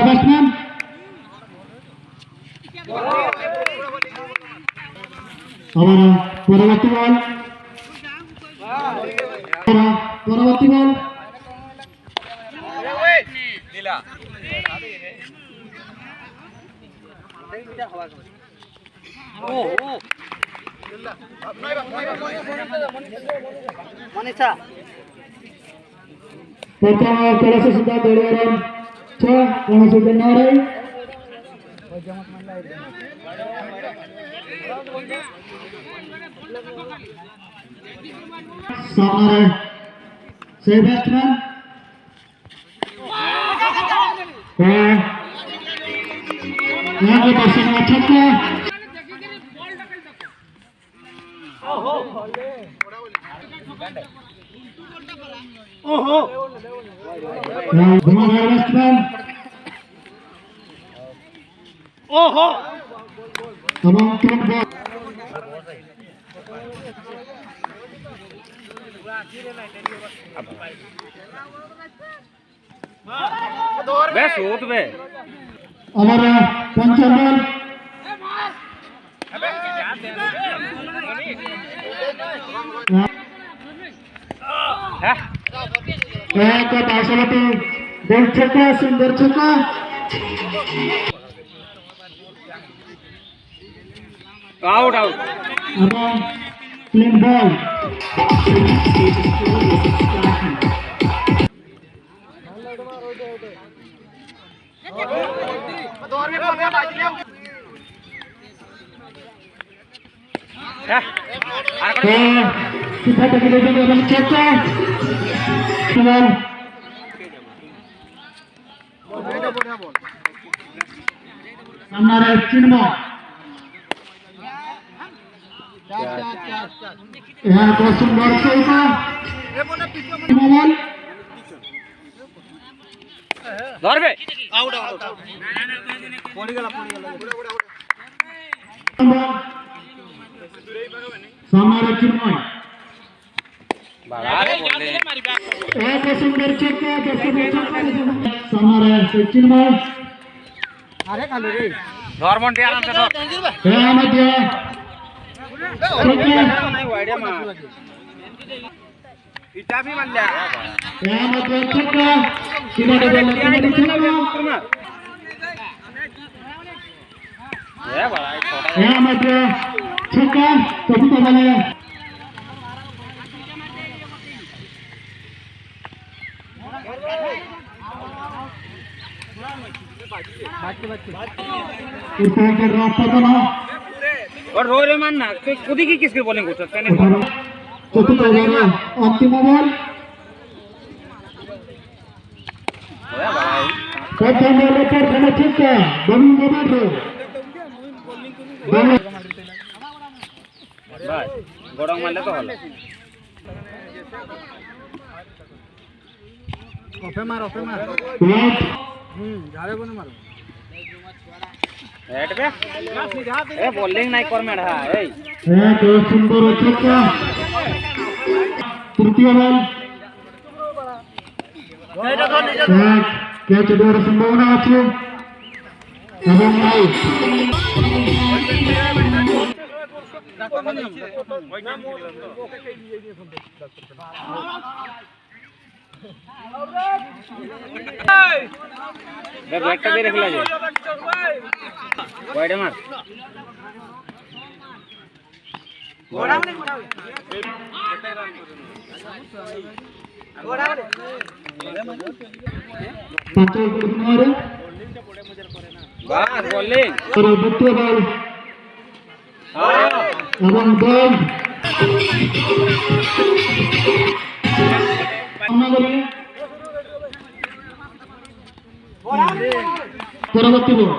Batsman परवर्ती ball pertama Kaluasandha dari run 6 kongsi banaye सामने से बैट्समैन यहाँ के दर्शक छक्का घुमाकर बैट्समैन तमाम तीन बॉल बस होत बे और पंचम बॉल एक दासलती गोल छक्का सुंदर छक्का आउट आउट और clean ball kita terkejut dengan छक्का सामने चिन्मय यहाँ को सुंदर छक्का बॉल ধরবে आउट आउट पड़ी गला सामने चिन्मय बाबा बोले एक सुंदर छक्का सामने चिन्मय अरे खाली रे ধর্মন্টি আরাম से ধর यहाँ मध्य নাই ওইডা মা ইটা भी मान लिया यहाँ मध्य छक्का सीधा डबल छक्का ए बड़ा छोटा यहाँ मध्य छक्का कभी बने ऊपर के ड्रॉप पर बना और रो रे मानना तो खुद ही किसकी बॉलिंग करता है चतुर्थ ओवर अंतिम ओवर प्रथम बॉल पर बना छक्का बॉलिंग ओवर बस गड़ंग मारले तो हलो ओपे मार जावे कोने मारो हेड पे ए बॉलिंग नहीं कर मेढ़ा ए एक सुंदर छक्का तृतीय बॉल कैच देওয়ার সম্ভাবনা আছে এবং আউট बैट दे रखला जे वाइड मार घोड़ावले पांचों मारे बस बॉलिंग और द्वितीय बॉल এবং বল পরবর্তী বল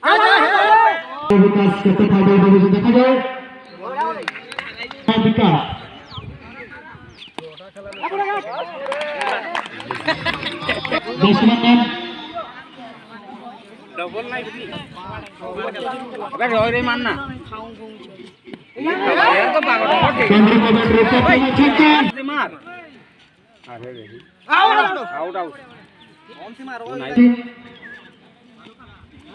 विकास कैसे फायदा उठाते देखा जाए विकास बैट्समैन डबल नहीं अबे रोय रे मानना ये तो पागल हो गए चंद्र कमल रोका छक्का मार अरे रे आउट आउट कौन सी मारो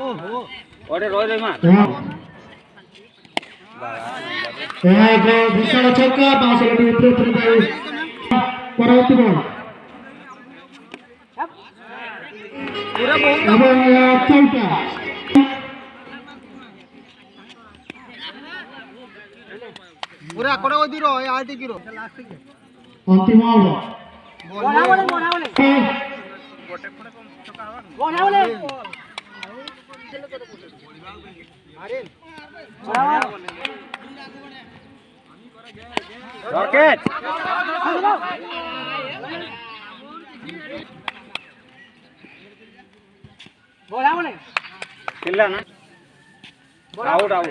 ओहो ओरे रोय रे मार एक विशाल छक्का 5 रन उत्तर गए परवर्ती बॉल पूरा बहुत এবং চৌটা पूरा করে ওই দিরো এই আলটি কিরো অন্তিম ওভার रॉकेट बोला बोले किल्ला ना आउट आउट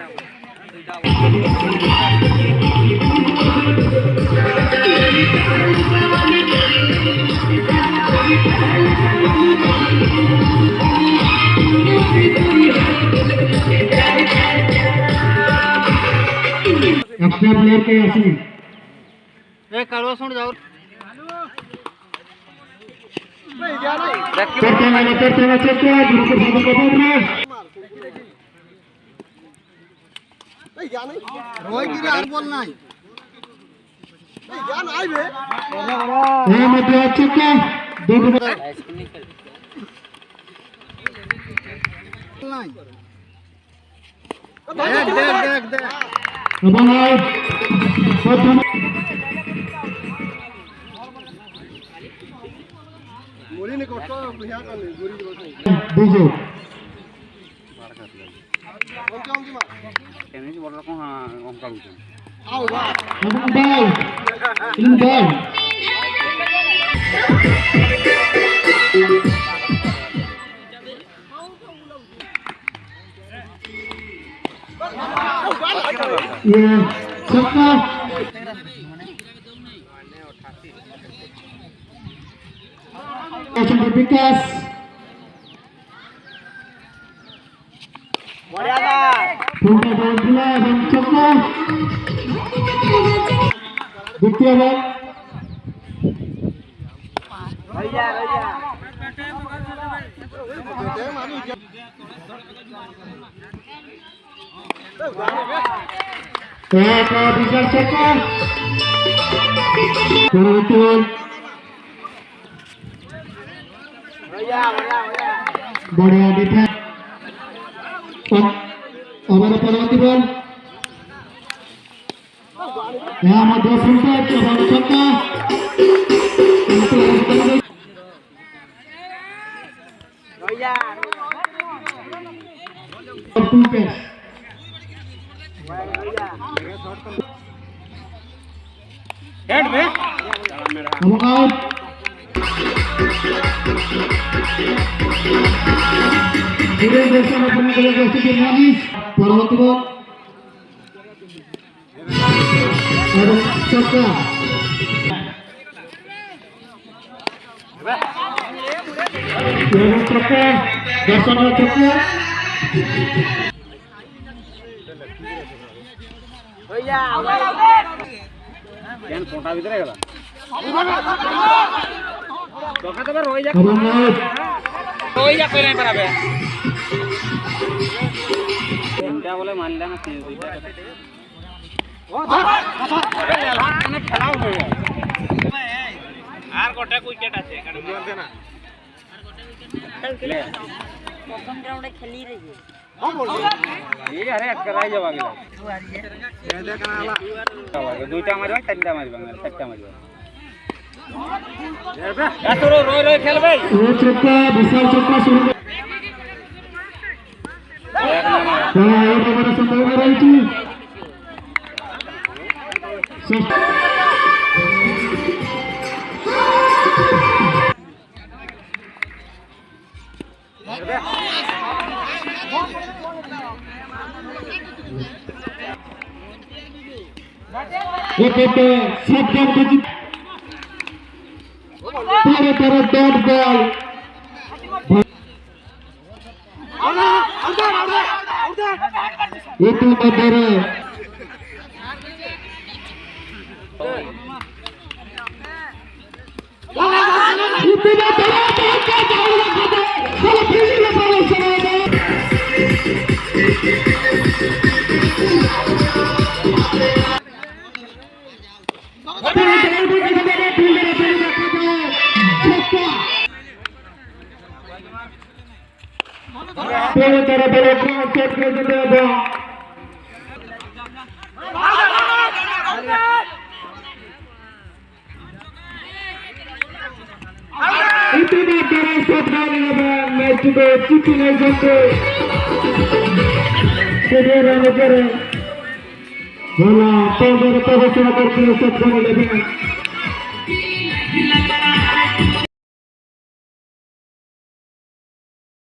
एक्स्ट्रा प्लेयर के असली ए कालवासंड जाओ करते हैं चक्का गुरु को भाग को बोल रहे रोय गिरे আর বল নাই এই জ্ঞান আইবে ये मध्य चक्का दो নাই দেখ এবং আউট প্রথম गोली ने कोटो बिहार का ले गोली ने कोटो बीजो कौन सी मार टेनिस बॉल को हां हम करू आओ वाह এবং বল इन बॉल ये चक्का चंद्र विकास बढ़िया था पूर्ण बॉल खुला এবং চক্কা দ্বিতীয় বল भैया एक विशाल चक्का পরবর্তী বল बढ़िया डिफेंस ओवर परवर्ती बॉल यहाँ मध्य सुनता चक्का हेड में out During the summer from the University of Manis, परवर्ती बॉल और चक्का ये चक्का दर्शन में चक्का कैन कोटा भीतर गला चौका तो रोई जा करे बराबर क्या बोले मान लेना খেলাও হয়ে আর কটা উইকেট আছে বলতে না প্রথম রাউন্ডে খেলি রে এই আরে এক করাই যাবা গেল দুইটা মারবা তিনটা মারবা চারটা মারবা এত রই রই খেলবে ये चक्का विशाल चक्का शुरू ये बड़ा संभावना रही थी Wicket sabdan digit. Para dot ball. Itu bandara. Itu bandara. Kalau pilih lepas sana. Itu bandara sabdan lepas match itu cuti naik Kedua negara bola power profesional kerja sabdan lepas